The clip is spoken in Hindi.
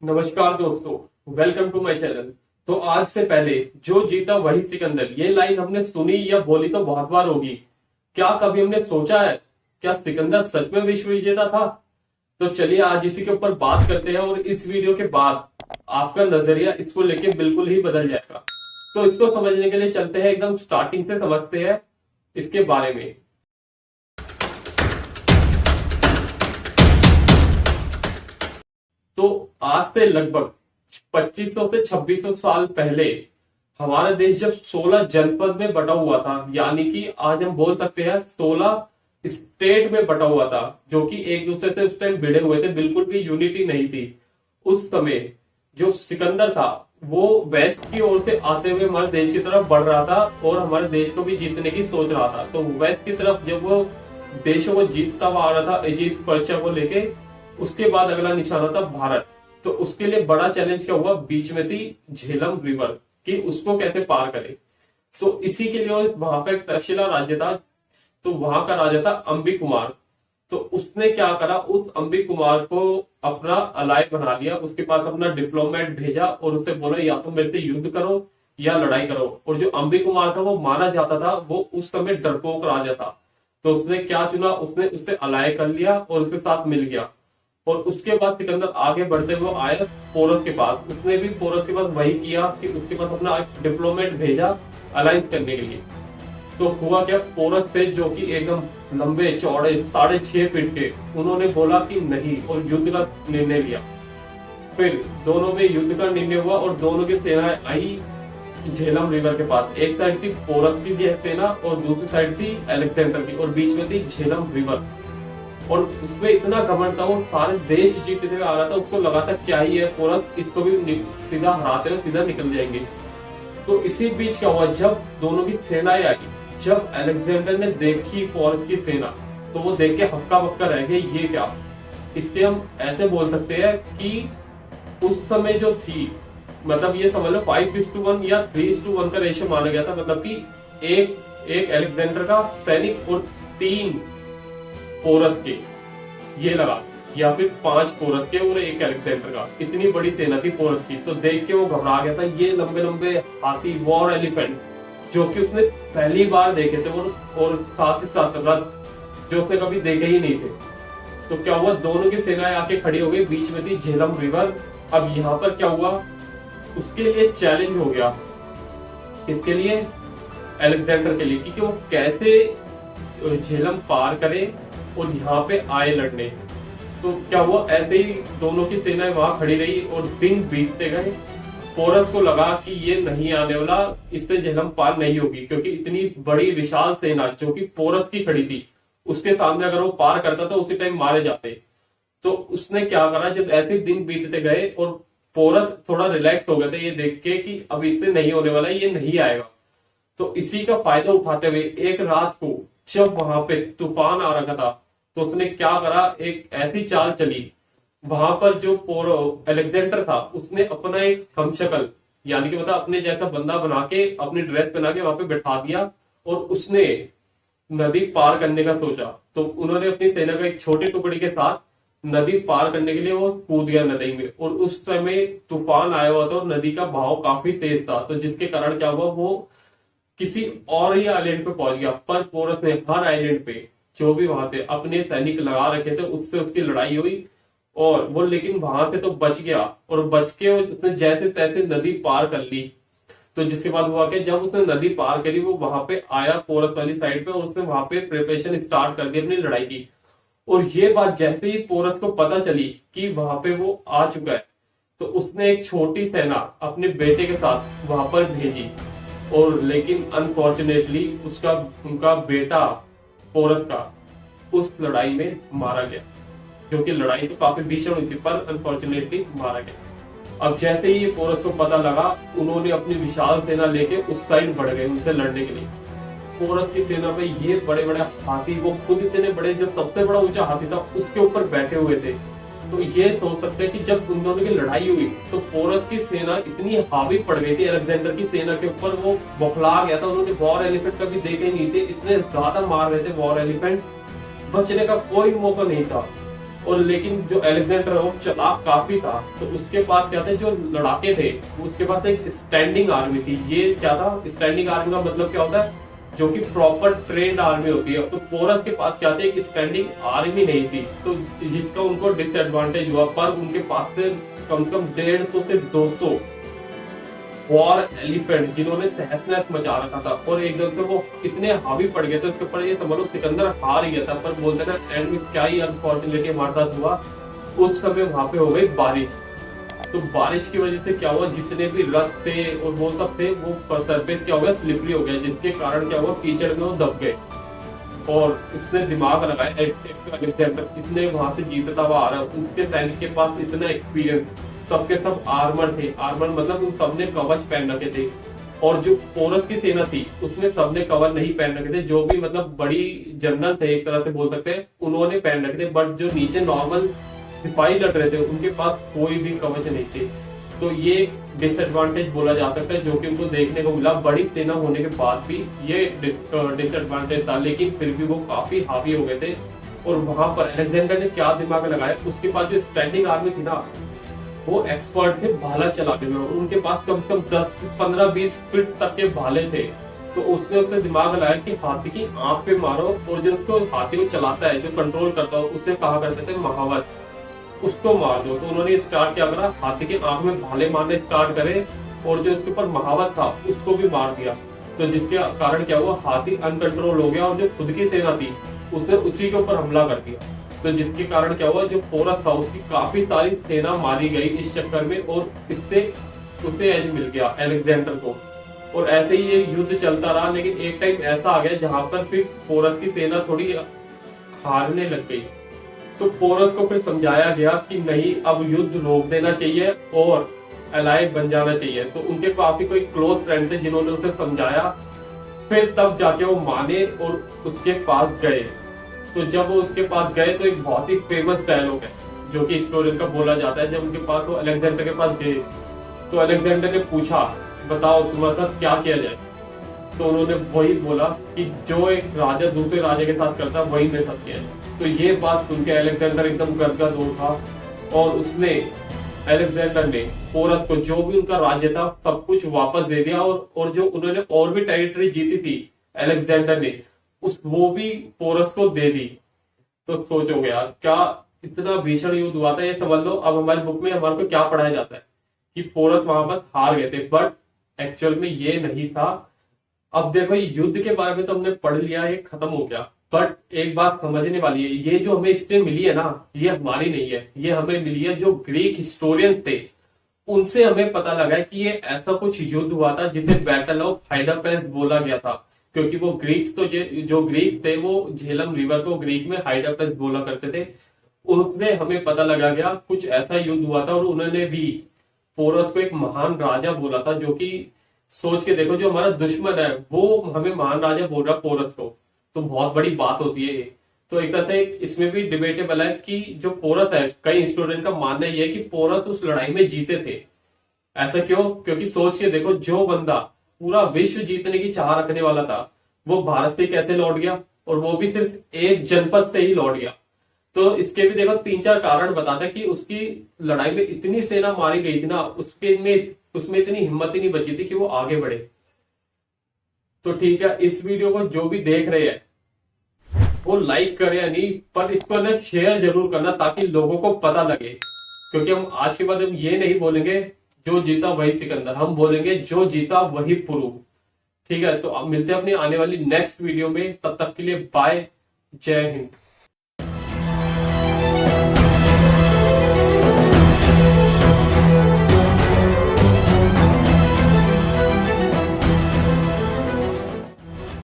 नमस्कार दोस्तों, वेलकम टू माय चैनल। तो आज से पहले जो जीता वही सिकंदर, ये लाइन हमने सुनी या बोली तो बहुत बार होगी। क्या कभी हमने सोचा है क्या सिकंदर सच में विश्व विजेता था? तो चलिए आज इसी के ऊपर बात करते हैं और इस वीडियो के बाद आपका नजरिया इसको लेके बिल्कुल ही बदल जाएगा। तो इसको समझने के लिए चलते हैं, एकदम स्टार्टिंग से समझते हैं इसके बारे में। तो आज से लगभग 2500 से 2600 साल पहले हमारा देश जब 16 जनपद में बटा हुआ था, यानी कि आज हम बोल सकते हैं 16 स्टेट में बटा हुआ था, जो कि एक दूसरे से उस टाइम भिड़े हुए थे, बिल्कुल भी यूनिटी नहीं थी। उस समय जो सिकंदर था वो वेस्ट की ओर से आते हुए हमारे देश की तरफ बढ़ रहा था और हमारे देश को भी जीतने की सोच रहा था। तो वेस्ट की तरफ जब वो देशों को जीतता हुआ आ रहा था इजिप्ट पर्शिया को लेके, उसके बाद अगला निशाना था भारत। तो उसके लिए बड़ा चैलेंज क्या हुआ, बीच में थी झेलम रिवर कि उसको कैसे पार करे। तो इसी के लिए वहां पे एक तक्षशिला राज्य था, तो वहां का राजा था अंबी कुमार। तो उसने क्या करा, उस अंबी कुमार को अपना अलाय बना लिया, उसके पास अपना डिप्लोमेट भेजा और उससे बोला या तो मेरे से युद्ध करो या लड़ाई करो। और जो अंबी कुमार था वो माना जाता था वो उस समय डरपोक राजा था। तो उसने क्या चुना, उसने उससे अलाय कर लिया और उसके साथ मिल गया। और उसके बाद सिकंदर आगे बढ़ते हुए आया पोरस के पास। उसने भी पोरस के पास वही किया कि उसके पास अपना डिप्लोमेट भेजा अलायंस करने के लिए। तो हुआ क्या, पोरस थे जो कि एकदम लंबे चौड़े 6.5 फीट के, उन्होंने बोला कि नहीं और युद्ध का निर्णय लिया। फिर दोनों में युद्ध का निर्णय हुआ और दोनों की सेनाएं आई झेलम रिवर के पास। एक साइड थी पोरस की सेना और दूसरी साइड थी अलेक्जेंडर की, और बीच में थी झेलम रिवर। और उसमें इतना घमंड था, वो सारे देश जीतते हुए आ रहा था, उसको लगा था क्या ही है पोरस, इसको भी सीधा हराते हुए सीधा निकल जाएंगे। तो इसी बीच क्या हुआ, जब दोनों की सेनाएं आई, जब अलेक्जेंडर ने देखी पोरस की सेना तो वो देख के हक्का बक्का रह गए, ये क्या। इससे हम ऐसे बोल सकते हैं कि उस समय जो थी, मतलब ये समझ लो 5:1 या 3:1 का रेशियो माना गया था। मतलब कि एक एक अलेक्जेंडर का सैनिक और 3 पोरस के, ये लगा, या फिर 5 पोरस के और एक अलेक्जेंडर का। इतनी बड़ी सेना थी पोरस की। तो देख के वो घबरा गया था। ये लंबे लंबे हाथी, वॉर एलिफेंट, जो कि उसने पहली बार देखे थे, और साथ ही साथ रथ जो उसने कभी देखे ही नहीं थे। तो क्या हुआ, दोनों की सेनाएं आके खड़ी हो गई, बीच में थी झेलम रिवर। अब यहाँ पर क्या हुआ, उसके लिए चैलेंज हो गया, इसके लिए अलेक्जेंडर के लिए, क्योंकि वो कैसे झेलम पार करे और यहाँ पे आए लड़ने। तो क्या हुआ, ऐसे ही दोनों की सेनाएं वहां खड़ी रही और दिन बीतते गए। पोरस को लगा कि ये नहीं आने वाला, इससे झेलम पार नहीं होगी, क्योंकि इतनी बड़ी विशाल सेना जो कि पोरस की खड़ी थी, उसके सामने अगर वो पार करता तो उसी टाइम मारे जाते। तो उसने क्या करा, जब ऐसे दिन बीतते गए और पोरस थोड़ा रिलैक्स हो गए थे ये देख के कि अब इससे नहीं होने वाला, ये नहीं आएगा। तो इसी का फायदा उठाते हुए एक रात को जब वहां पे तूफान आ रखा था, तो उसने क्या करा, एक ऐसी चाल चली। वहां पर जो अलेक्जेंडर था उसने अपना एक थमशकल, यानी कि मतलब अपने जैसा बंदा बना के, अपनी ड्रेस पहना के वहां पे बैठा दिया और उसने नदी पार करने का सोचा। तो उन्होंने अपनी सेना का एक छोटी टुकड़ी के साथ नदी पार करने के लिए वो कूद गया नदी में। और उस समय तूफान आया हुआ था और नदी का बहाव काफी तेज था, तो जिसके कारण क्या हुआ, वो किसी और ही आइलैंड पे पहुंच गया। पर पोरस ने हर आइलैंड पे जो भी वहां थे अपने सैनिक लगा रखे थे, उससे उसकी लड़ाई हुई और वो लेकिन वहां से तो बच गया। और बच के उसने जैसे तैसे नदी पार कर ली। तो जिसके बाद हुआ कि जब उसने नदी पार करी, वो वहां पे आया पोरस वाली साइड पे और उसने वहां पे प्रिपरेशन स्टार्ट कर दी अपनी लड़ाई की। और ये बात जैसे ही पोरस को पता चली कि वहां पे वो आ चुका है, तो उसने एक छोटी सेना अपने बेटे के साथ वहां पर भेजी। और लेकिन अनफॉर्चुनेटली उनका बेटा पोरस का उस लड़ाई में मारा गया, जो कि लड़ाई तो काफी भीषण हुई थी, पर अनफॉर्चुनेटली मारा गया। अब जैसे ही ये पोरस को पता लगा, उन्होंने अपनी विशाल सेना लेके उस साइड बढ़ गए उनसे लड़ने के लिए। पोरस की सेना में ये बड़े बड़े हाथी, वो खुद इतने बड़े, जो सबसे बड़ा ऊंचा हाथी था उसके ऊपर बैठे हुए थे। तो ये सोच सकते हैं कि जब उन दोनों की लड़ाई हुई तो पोरस की सेना इतनी हावी पड़ गई थी अलेक्जेंडर की सेना के ऊपर, वो बौखला गया था। उन्होंने वॉर एलिफेंट कभी देखे नहीं थे, इतने ज्यादा मार रहे थे वॉर एलिफेंट, बचने का कोई मौका नहीं था। और लेकिन जो अलेक्जेंडर है वो चालाक काफी था, तो उसके पास क्या थे, जो लड़ाके थे उसके पास एक स्टैंडिंग आर्मी थी। ये क्या था, स्टैंडिंग आर्मी का मतलब क्या होता है, जो कि प्रॉपर ट्रेंड आर्मी होती है। तो पोरस के पास क्या थे, एक स्टैंडिंग आर्मी नहीं थी, तो जिसका उनको डिसएडवांटेज हुआ। पर उनके पास से कम 150 से 200 वॉर एलिफेंट जिन्होंने तहस नहस मचा रखा था, और एकदम से वो इतने हावी पड़ गए थे उसके ऊपर, ये समझ लो सिकंदर हार गया था। पर बोलते ना एंड में क्या ही अनफॉर्चुनेटली हमारे साथ हुआ, उस समय वहां पे हो गई बारिश। तो बारिश की वजह से क्या हुआ, जितने भी रथ थे और वो सब थे, वो सरफेस क्या हो गया, स्लिपरी हो गया, जिसके कारण क्या हुआ, कीचड़ में वो दब गए। और उसने दिमाग लगाया अलेक्जेंडर, इसने वहां से जीतता हुआ आ रहा है, उसके सैनिक के पास इतना एक्सपीरियंस, सबके सब आर्मर थे। आर्मर मतलब उन सबने कवच पहन रखे थे, और जो पोरस की सेना थी उसमें सबने कवर नहीं पहन रखे थे। जो भी मतलब बड़ी जनरल थे एक तरह से बोल सकते हैं, उन्होंने पहन रखे थे, बट जो नीचे नॉर्मल सिपाही लड़ रहे थे उनके पास कोई भी कवच नहीं थे। तो ये डिसएडवांटेज बोला जा सकता है जो कि उनको देखने को मिला। बड़ी सेना होने के बाद भी ये डिसएडवांटेज था, लेकिन फिर भी वो काफी हावी हो गए थे। और वहां पर अलेक्जेंडर ने क्या दिमाग लगाया, उसके पास जो स्टैंडिंग आर्मी थी ना, वो एक्सपर्ट थे भाला चलाने में, और उनके पास कम से कम 10-15-20 फीट तक के भाले थे। तो उसने दिमाग लगाया कि हाथी की आंख पे मारो, और जो उसको हाथी को चलाता है, जो कंट्रोल करता है, उससे कहा करते थे महावत, उसको मार दो। तो उन्होंने स्टार्ट क्या करा, हाथी की आंख में भाले मारने स्टार्ट करे, और जो उसके ऊपर महावत था उसको भी मार दिया। तो जिसके कारण क्या हुआ, हाथी अनकंट्रोल हो गया, और जो खुद की सेना थी उसने उसी के ऊपर हमला कर दिया। तो जिसके कारण क्या हुआ, जो पोरस था उसकी काफी सारी सेना मारी गई इस चक्कर में, और इससे उसे एज मिल गया अलेक्जेंडर को। और ऐसे ही ये युद्ध चलता रहा, लेकिन एक टाइम ऐसा आ गया जहां पर फिर पोरस की सेना थोड़ी हारने लग गई। तो पोरस को फिर समझाया गया कि नहीं, अब युद्ध रोक देना चाहिए और अलाय बन जाना चाहिए। तो उनके काफी कोई क्लोज फ्रेंड थे जिन्होंने उसे समझाया, फिर तब जाके वो माने और उसके पास गए। तो जब वो उसके पास गए तो एक बहुत ही फेमस डायलॉग है जो कि स्टोरी का बोला जाता है। जब उनके पास वो अलेक्जेंडर के पास गए तो अलेक्जेंडर ने पूछा, बताओ तुम्हारे साथ क्या किया जाए। तो उन्होंने वही बोला कि जो एक राजा दूसरे राजा के साथ करता वही मेरे साथ किया जाए। तो ये बात सुन के अलेक्जेंडर एकदम गदगद उठा, और उसने अलेक्जेंडर ने पोरस को जो भी उनका राज्य था सब कुछ वापस दे दिया, और जो उन्होंने और भी टेरिटरी जीती थी अलेक्जेंडर ने, वो भी पोरस को दे दी। तो सोचोगे यार, क्या इतना भीषण युद्ध हुआ था। ये समझ लो अब हमारी बुक में हमारे को क्या पढ़ाया जाता है कि पोरस वहां बस हार गए थे, बट एक्चुअल में ये नहीं था। अब देखो, ये युद्ध के बारे में तो हमने पढ़ लिया, ये खत्म हो गया, बट एक बात समझने वाली है, ये जो हमें हिस्ट्री मिली है ना, ये हमारी नहीं है, ये हमें मिली है जो ग्रीक हिस्टोरियंस थे, उनसे हमें पता लगा कि ये ऐसा कुछ युद्ध हुआ था जिसे बैटल ऑफ हाइडापेस बोला गया था। क्योंकि वो ग्रीक्स तो जो ग्रीक थे वो झेलम रिवर को ग्रीक में हाइडापेस बोला करते थे। उनसे हमें पता लगा गया कुछ ऐसा युद्ध हुआ था, और उन्होंने भी पोरस को एक महान राजा बोला था। जो कि सोच के देखो, जो हमारा दुश्मन है वो हमें महान राजा बोल रहा पोरस को, तो बहुत बड़ी बात होती है ये। तो एक तरह से इसमें भी डिबेटेबल है कि जो पोरस है, कई स्टूडेंट का मानना यह है कि पोरस उस लड़ाई में जीते थे। ऐसा क्यों? क्योंकि सोच के देखो, जो बंदा पूरा विश्व जीतने की चाह रखने वाला था वो भारत से कैसे लौट गया, और वो भी सिर्फ एक जनपद से ही लौट गया। तो इसके भी देखो 3-4 कारण बताते हैं कि उसकी लड़ाई में इतनी सेना मारी गई थी ना, उसमें इतनी हिम्मत ही नहीं बची थी कि वो आगे बढ़े। तो ठीक है, इस वीडियो को जो भी देख रहे हैं वो लाइक करे या नहीं, पर इसको ना शेयर जरूर करना ताकि लोगों को पता लगे। क्योंकि हम आज के बाद हम ये नहीं बोलेंगे जो जीता वही सिकंदर, हम बोलेंगे जो जीता वही पुरु। ठीक है, तो अब मिलते हैं अपनी आने वाली नेक्स्ट वीडियो में। तब तक के लिए बाय, जय हिंद।